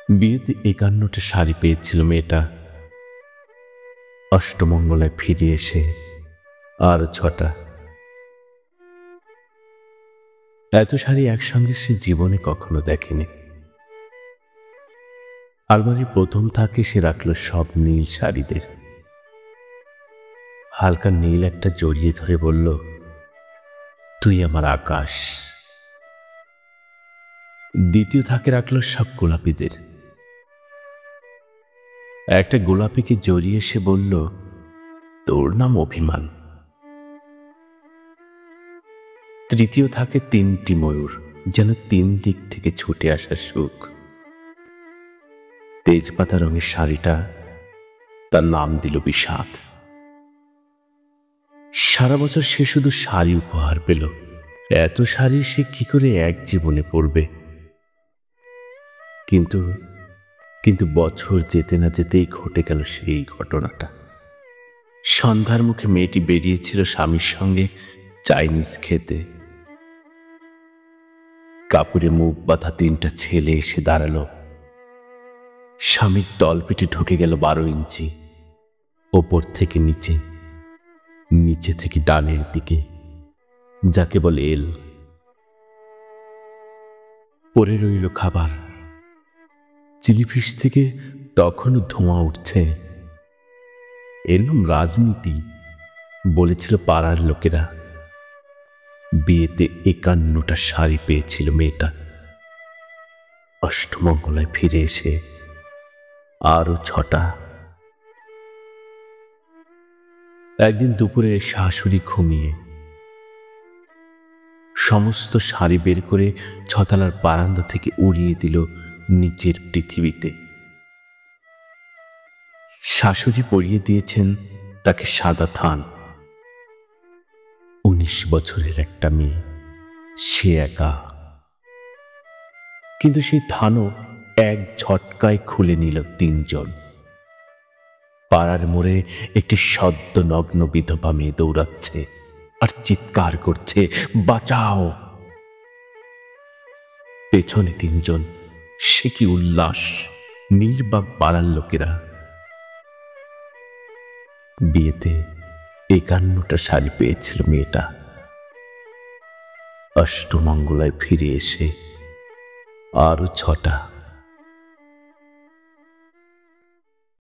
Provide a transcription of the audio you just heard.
বিয়েতে ৫১টা শাড়ি পেয়েছিল মেয়েটা। অষ্টমঙ্গলায় ফিরে এসে আরো ৬টা। এত শাড়ি একসঙ্গে সে জীবনে কখনো দেখেনি। আলমারির প্রথম তাকে সে রাখল সব নীল শাড়িদের। হালকা নীল একটা জড়িয়ে ধরে বলল, তুই আমার আকাশ। দ্বিতীয় থাকে রাখল সব গোলাপিদের। একটা গোলাপিকে জড়িয়ে সে বলল, তোর নাম অভিমান। তৃতীয় থাকে ৩টি ময়ূর, যেন ৩ দিক থেকে ছুটে আসা সুখ। তেজপাতা রঙের শাড়িটা তার নাম দিল বিষাদ। সারা বছর সে শুধু শাড়ি উপহার পেল। এত শাড়ি সে কি করে এক জীবনে পরবে? কিন্তু কিন্তু বছর যেতে না যেতেই ঘটে গেল সেই ঘটনাটা। সন্ধ্যার মুখে মেয়েটি বেরিয়েছিল স্বামীর সঙ্গে চাইনিজ খেতে। কাপড়ে মুখ বাঁধা ৩টা ছেলে এসে দাঁড়ালো। স্বামীর তলপেটে ঢুকে গেল ১২ ইঞ্চি। ওপর থেকে নিচে, নিচে থেকে ডানের দিকে, যাকে বলে এল। পড়ে রইল খাবার। চিলিফিশ থেকে তখনও ধোঁয়া উঠছে। এর নাম রাজনীতি, বলেছিল পাড়ার লোকেরা। বিয়েতে ৫১টা শাড়ি পেয়েছিল মেয়েটা। অষ্টমঙ্গলায় ফিরে এসে আরো ৬টা। একদিন দুপুরে শাশুড়ি ঘুমিয়ে সমস্ত শাড়ি বের করে ৬তলার বারান্দা থেকে উড়িয়ে দিল নিচের পৃথিবীতে। শাশুড়ি পরিয়ে দিয়েছেন তাকে সাদা থান। ১৯ বছরের একটা মেয়ে, সে একা। কিন্তু সেই থানও এক ঝটকায় খুলে নিল ৩ জন। পাড়ার মোড়ে একটি সদ্য নগ্ন বিধবা মেয়ে দৌড়াচ্ছে আর চিৎকার করছে, বাঁচাও। পেছনে ৩ জন। সে কি উল্লাস! নির্বাক পাড়ার লোকেরা। বিয়েতে ৫১টা শাড়ি পেয়েছিল মেয়েটা। অষ্টমঙ্গলায় ফিরে এসে আরো ৬টা।